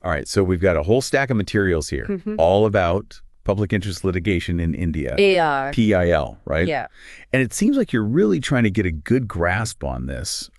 All right, so we've got a whole stack of materials here, all about public interest litigation in India. AR. PIL, right? Yeah. And it seems like you're really trying to get a good grasp on this.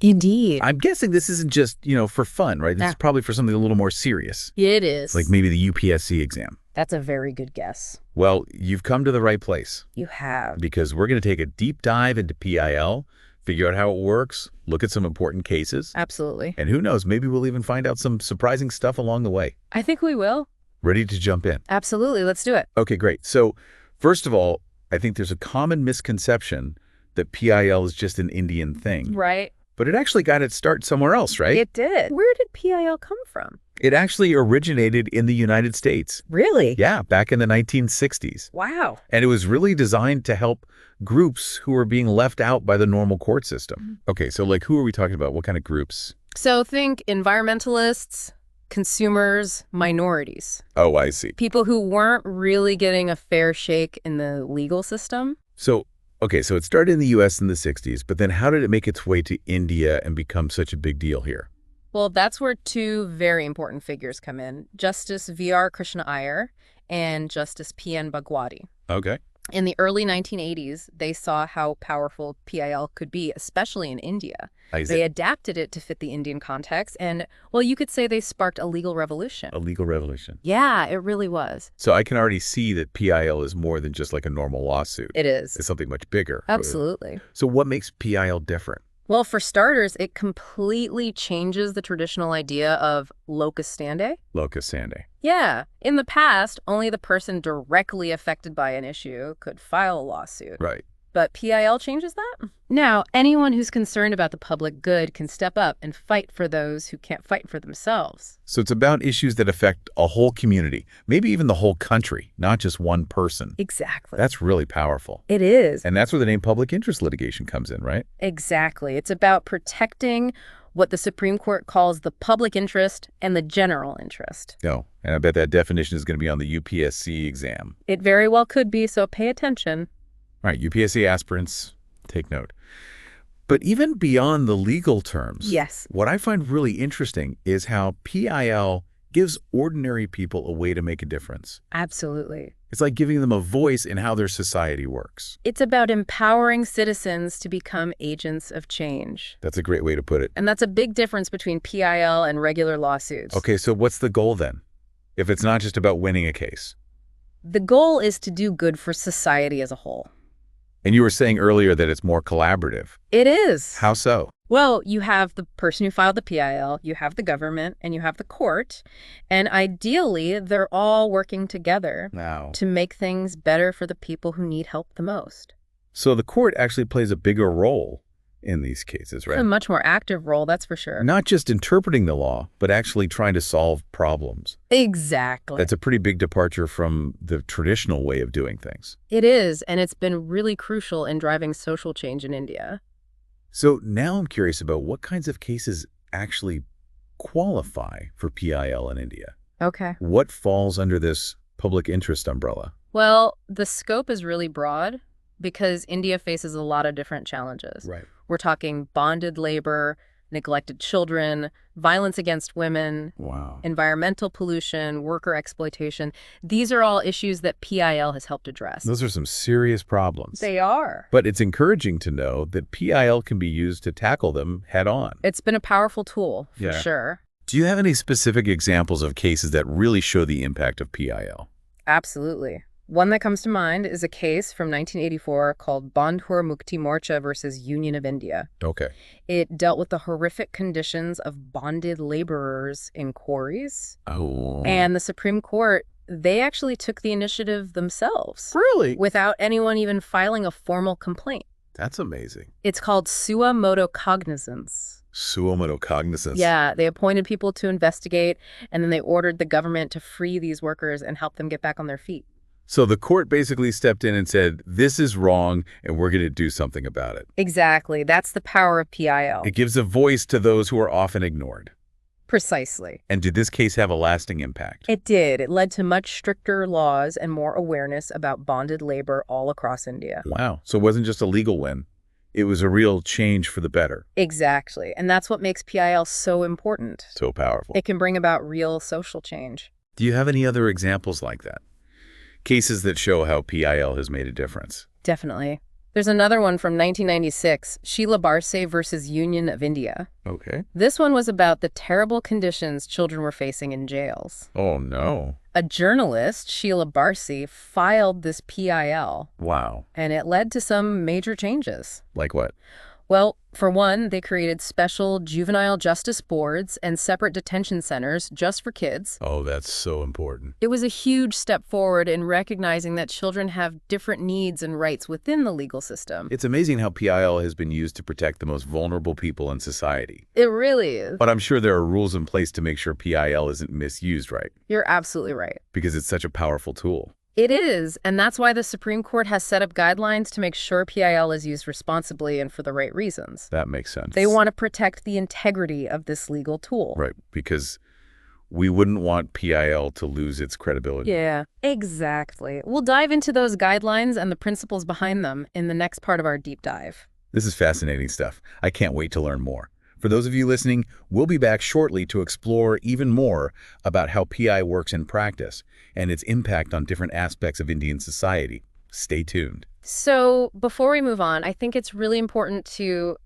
Indeed. I'm guessing this isn't just, for fun, right? This is probably for something a little more serious. It is. Like maybe the UPSC exam. That's a very good guess. Well, you've come to the right place. You have. Because we're going to take a deep dive into PIL, figure out how it works, look at some important cases. Absolutely. And who knows, maybe we'll even find out some surprising stuff along the way. I think we will. Ready to jump in? Absolutely. Let's do it. Okay, great. So first of all, I think there's a common misconception that PIL is just an Indian thing. Right. But it actually got its start somewhere else, right? It did. Where did PIL come from? It actually originated in the United States. Really? Yeah, back in the 1960s. Wow. And it was really designed to help groups who were being left out by the normal court system. Okay, so who are we talking about? What kind of groups? So think environmentalists, consumers, minorities. Oh, I see. People who weren't really getting a fair shake in the legal system. So, okay, so it started in the U.S. in the 60s, but then how did it make its way to India and become such a big deal here? Well, that's where two very important figures come in, Justice V.R. Krishna Iyer and Justice P.N. Bhagwati. Okay. In the early 1980s, they saw how powerful PIL could be, especially in India. They adapted it to fit the Indian context, and, well, you could say they sparked a legal revolution. A legal revolution. Yeah, it really was. So I can already see that PIL is more than just like a normal lawsuit. It is. It's something much bigger. Absolutely. So what makes PIL different? Well, for starters, it completely changes the traditional idea of locus standi. Locus standi. Yeah. In the past, only the person directly affected by an issue could file a lawsuit. Right. But PIL changes that. Now, anyone who's concerned about the public good can step up and fight for those who can't fight for themselves. So it's about issues that affect a whole community, maybe even the whole country, not just one person. Exactly. That's really powerful. It is. And that's where the name public interest litigation comes in, right? Exactly. It's about protecting what the Supreme Court calls the public interest and the general interest. No, and I bet that definition is going to be on the UPSC exam. It very well could be, so pay attention. All right, UPSC aspirants, take note. But even beyond the legal terms, yes, what I find really interesting is how PIL gives ordinary people a way to make a difference. Absolutely. It's like giving them a voice in how their society works. It's about empowering citizens to become agents of change. That's a great way to put it. And that's a big difference between PIL and regular lawsuits. Okay, so what's the goal then, if it's not just about winning a case? The goal is to do good for society as a whole. And you were saying earlier that it's more collaborative. It is. How so? Well, you have the person who filed the PIL, you have the government, and you have the court. And ideally, they're all working together to make things better for the people who need help the most. So the court actually plays a bigger role in these cases, right? It's a much more active role, that's for sure. Not just interpreting the law, but actually trying to solve problems. Exactly. That's a pretty big departure from the traditional way of doing things. It is, and it's been really crucial in driving social change in India. So now I'm curious about what kinds of cases actually qualify for PIL in India. Okay. What falls under this public interest umbrella? Well, the scope is really broad because India faces a lot of different challenges. Right. We're talking bonded labor, neglected children, violence against women, environmental pollution, worker exploitation. These are all issues that PIL has helped address. Those are some serious problems. They are. But it's encouraging to know that PIL can be used to tackle them head on. It's been a powerful tool, for sure. Do you have any specific examples of cases that really show the impact of PIL? Absolutely. One that comes to mind is a case from 1984 called Bandhur Mukti Morcha versus Union of India. Okay. It dealt with the horrific conditions of bonded laborers in quarries. Oh. And the Supreme Court, they actually took the initiative themselves. Really? Without anyone even filing a formal complaint. That's amazing. It's called sua motu cognizance. Sua motu cognizance. Yeah, they appointed people to investigate, and then they ordered the government to free these workers and help them get back on their feet. So the court basically stepped in and said, this is wrong, and we're going to do something about it. Exactly. That's the power of PIL. It gives a voice to those who are often ignored. Precisely. And did this case have a lasting impact? It did. It led to much stricter laws and more awareness about bonded labor all across India. Wow. So it wasn't just a legal win. It was a real change for the better. Exactly. And that's what makes PIL so important. So powerful. It can bring about real social change. Do you have any other examples like that? Cases that show how PIL has made a difference? Definitely. There's another one from 1996, Sheila Barse versus Union of India. Okay. This one was about the terrible conditions children were facing in jails. Oh, no. A journalist, Sheila Barse, filed this PIL. Wow. And it led to some major changes. Like what? Well, for one, they created special juvenile justice boards and separate detention centers just for kids. Oh, that's so important. It was a huge step forward in recognizing that children have different needs and rights within the legal system. It's amazing how PIL has been used to protect the most vulnerable people in society. It really is. But I'm sure there are rules in place to make sure PIL isn't misused, right? You're absolutely right. Because it's such a powerful tool. It is, and that's why the Supreme Court has set up guidelines to make sure PIL is used responsibly and for the right reasons. That makes sense. They want to protect the integrity of this legal tool. Right, because we wouldn't want PIL to lose its credibility. Yeah, exactly. We'll dive into those guidelines and the principles behind them in the next part of our deep dive. This is fascinating stuff. I can't wait to learn more. For those of you listening, we'll be back shortly to explore even more about how PI works in practice and its impact on different aspects of Indian society. Stay tuned. So before we move on, I think it's really important to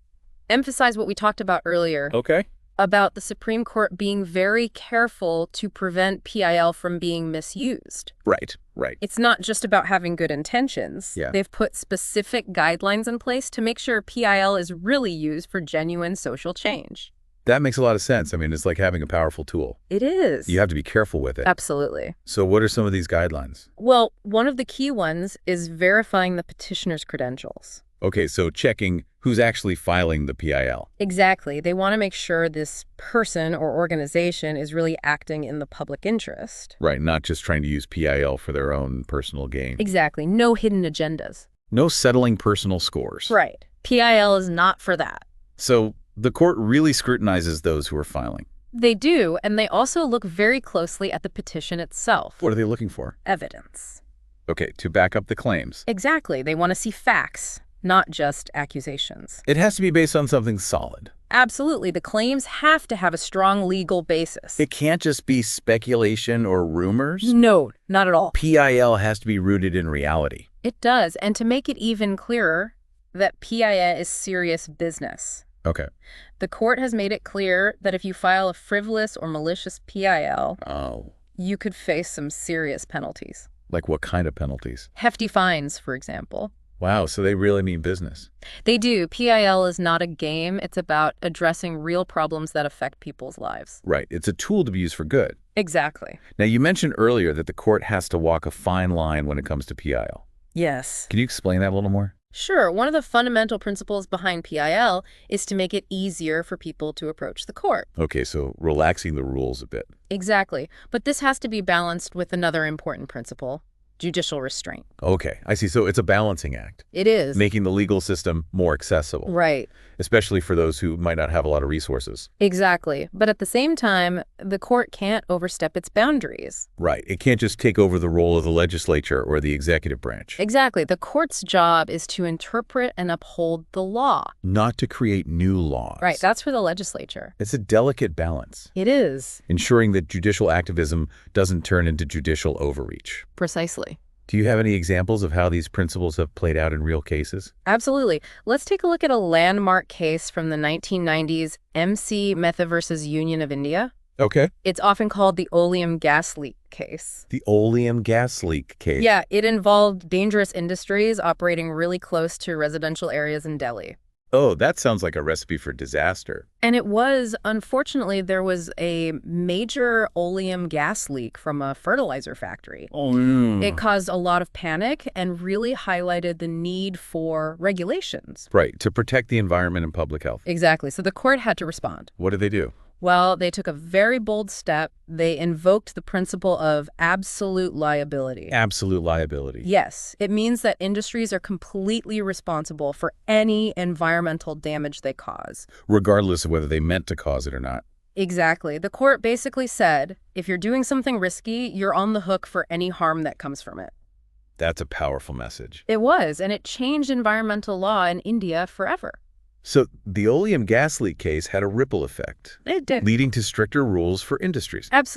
emphasize what we talked about earlier. Okay. About the Supreme Court being very careful to prevent PIL from being misused. Right. It's not just about having good intentions. Yeah. They've put specific guidelines in place to make sure PIL is really used for genuine social change. That makes a lot of sense. I mean, it's like having a powerful tool. It is. You have to be careful with it. Absolutely. So what are some of these guidelines? Well, one of the key ones is verifying the petitioner's credentials. Okay, so checking who's actually filing the PIL. Exactly. They want to make sure this person or organization is really acting in the public interest. Right, not just trying to use PIL for their own personal gain. Exactly. No hidden agendas. No settling personal scores. Right. PIL is not for that. So the court really scrutinizes those who are filing. They do, and they also look very closely at the petition itself. What are they looking for? Evidence. Okay, to back up the claims. Exactly. They want to see facts, not just accusations. It has to be based on something solid. Absolutely. The claims have to have a strong legal basis. It can't just be speculation or rumors. No, not at all. PIL has to be rooted in reality. It does. And to make it even clearer, that PIL is serious business. Okay. The court has made it clear that if you file a frivolous or malicious PIL, you could face some serious penalties. Like what kind of penalties? Hefty fines, for example. Wow, so they really mean business. They do. PIL is not a game. It's about addressing real problems that affect people's lives. Right. It's a tool to be used for good. Exactly. Now, you mentioned earlier that the court has to walk a fine line when it comes to PIL. Yes. Can you explain that a little more? Sure. One of the fundamental principles behind PIL is to make it easier for people to approach the court. Okay, so relaxing the rules a bit. Exactly. But this has to be balanced with another important principle. Judicial restraint. Okay, I see. So it's a balancing act. It is. Making the legal system more accessible. Right. Especially for those who might not have a lot of resources. Exactly. But at the same time, the court can't overstep its boundaries. Right. It can't just take over the role of the legislature or the executive branch. Exactly. The court's job is to interpret and uphold the law. Not to create new laws. Right. That's for the legislature. It's a delicate balance. It is. Ensuring that judicial activism doesn't turn into judicial overreach. Precisely. Do you have any examples of how these principles have played out in real cases? Absolutely. Let's take a look at a landmark case from the 1990s, MC Mehta versus Union of India. Okay. It's often called the oleum gas leak case. The oleum gas leak case. Yeah, it involved dangerous industries operating really close to residential areas in Delhi. Oh, that sounds like a recipe for disaster. And it was. Unfortunately, there was a major oleum gas leak from a fertilizer factory. Oh, no. It caused a lot of panic and really highlighted the need for regulations. Right, to protect the environment and public health. Exactly. So the court had to respond. What did they do? Well, they took a very bold step. They invoked the principle of absolute liability. Absolute liability. Yes. It means that industries are completely responsible for any environmental damage they cause. Regardless of whether they meant to cause it or not. Exactly. The court basically said, if you're doing something risky, you're on the hook for any harm that comes from it. That's a powerful message. It was, and it changed environmental law in India forever. So the oleum gas leak case had a ripple effect. It did. Leading to stricter rules for industries. Absolutely.